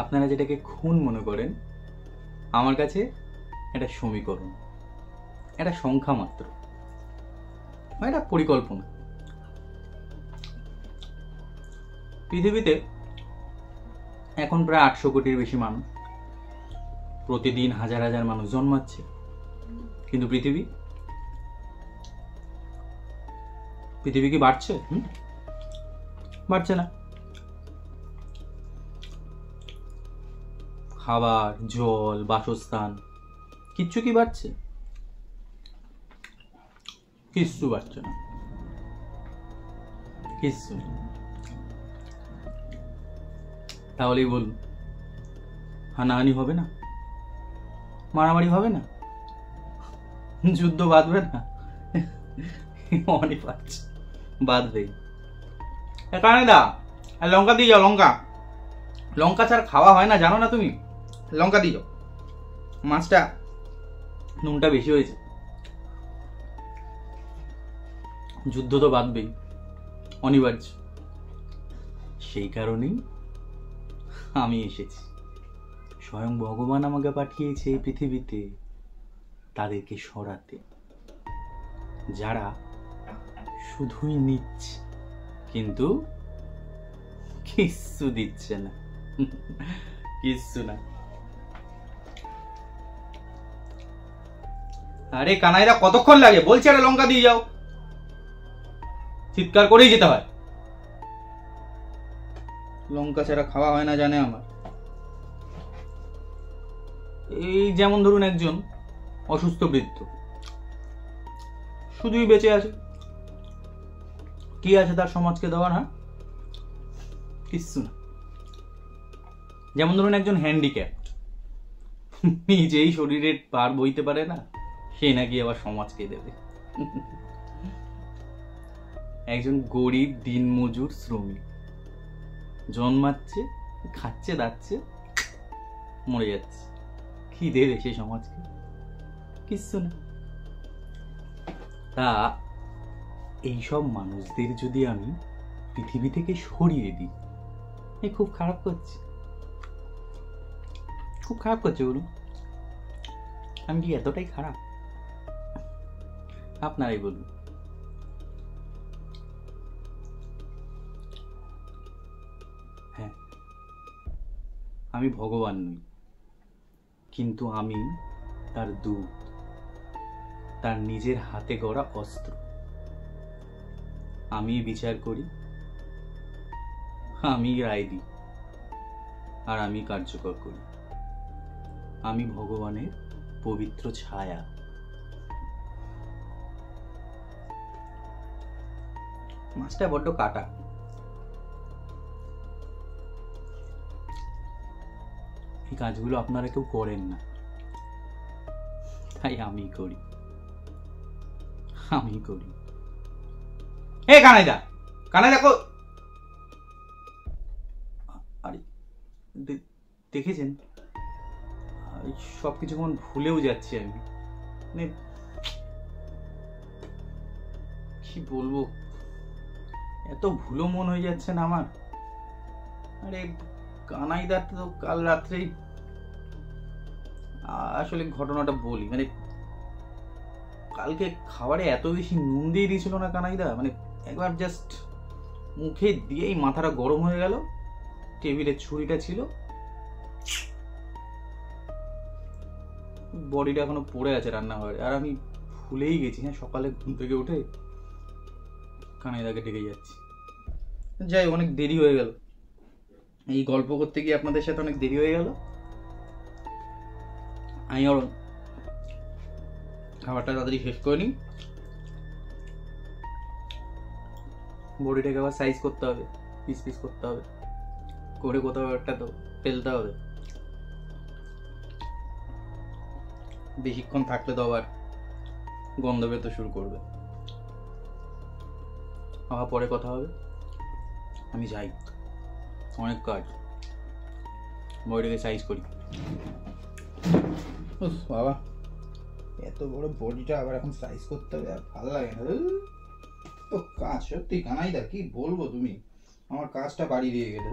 আপনারা যেটাকে খুন মনে করেন, আমার কাছে এটা সমীকরণ, এটা সংখ্যা মাত্র, এটা পরিকল্পনা। পৃথিবীতে এখন প্রায় 800 কোটির বেশি মানুষ, প্রতিদিন হাজার হাজার মানুষ জন্মাচ্ছে, কিন্তু পৃথিবী কি বাড়ছে? বাড়ছে না। খাবার, জল, বাসস্থান কিচ্ছু কি বাড়ছে? কিচ্ছু বাড়ছে না, কিচ্ছু। তাহলেই বলুন, হানাহানি হবে না? মারামারি হবে না? যুদ্ধ বাঁধবে না? অনেক পাচ্ছে, বাঁধবে। কানাইদা, লঙ্কা দিয়ে যাও। লঙ্কা ছাড়া খাওয়া হয় না, জানো না তুমি? লঙ্কা দিয়ে যাও। মাছটা নুনটা বেশি হয়েছে। যুদ্ধ তো বাঁধবেই, অনিবার্য। সেই কারণেই আমি এসেছি। স্বয়ং ভগবান আমাকে পাঠিয়েছে এই পৃথিবীতে তাদেরকে সরাতে, যারা শুধুই নিচ্ছে কিন্তু কিচ্ছু দিচ্ছে না, কিচ্ছু না। আরে কানাইরা, কতক্ষণ লাগে? বলছি আরে লঙ্কা দিয়ে যাও। চিৎকার করেই যেতে হয়। লঙ্কা ছাড়া খাওয়া হয় না, জানে আমার। এই যেমন ধরুন একজন অসুস্থ বৃদ্ধ শুধুই বেঁচে আছে, কি আছে তার সমাজকে দেওয়ার? হ্যাঁ, কিচ্ছু না। যেমন ধরুন একজন হ্যান্ডিক্যাপ্ট, নিজেই শরীরের পার বইতে পারে না, সে নাকি আবার সমাজকে দেবে। একজন গরিব দিনমজুর শ্রমিক জন্মাচ্ছে, খাচ্ছে, দাচ্ছে, মরে যাচ্ছে, কি দেবে সেই সমাজকে? কিচ্ছু না। তা এইসব মানুষদের যদি আমি পৃথিবী থেকে সরিয়ে দিই, খুব খারাপ করছে, খুব খারাপ করছে। বলুন, আমি কি এতটাই খারাপ? আপনারাই বলুন। হ্যাঁ, আমি ভগবান নই, কিন্তু আমি তার দূত, তার নিজের হাতে গড়া অস্ত্র। আমি বিচার করি, আমি রায় দিই, আর আমি কার্যকর করি। আমি ভগবানের পবিত্র ছায়া। মাছটা বড্ড কাটা। এই কাজগুলো আপনারা কেউ করেন না, তাই আমি করি। এ কানাইদা, আরে দেখেছেন, সবকিছু কেমন ভুলেও যাচ্ছি আমি। মানে কি বলবো, এত ভুলো মন হয়ে যাচ্ছে না আমার। আরে কানাইদা তো কাল রাত্রেই, আসলে ঘটনাটা বলি, মানে কালকে খাবারে এত বেশি নুন দিয়ে দিয়েছিল না কানাইদা, মানে একবার জাস্ট মুখে দিয়েই মাথাটা গরম হয়ে গেল। টেবিলে ছুরিটা ছিল, বডিটা এখনো পড়ে আছে রান্নাঘরে, আর আমি ভুলেই গেছি। হ্যাঁ, সকালে ঘুম থেকে উঠে কানাইদাকে ডেকে যাচ্ছি। যাই, অনেক দেরি হয়ে গেল, এই গল্প করতে গিয়ে আপনাদের সাথে অনেক দেরি হয়ে গেল। আমি আর খাবারটা তাড়াতাড়ি শেষ করে নিই। বডিটাকে আবার সাইজ করতে হবে, পিস পিস করতে হবে, করে কোথাও একটা তো ফেলতে হবে। বেশিক্ষণ থাকলে তো আবার গন্ধ বেরোতে শুরু করবে। আবার পরে কথা হবে, আমি যাই, অনেক কাজ। বডিটাকে সাইজ করি। বাবা, এত বড় বডিটা আবার এখন সাইজ করতে হবে, আর ভালো লাগে না তো কাজ। সত্যি কানাইদা, কি বলবো, তুমি আমার কাজটা বাড়িয়ে দিয়ে গেলে।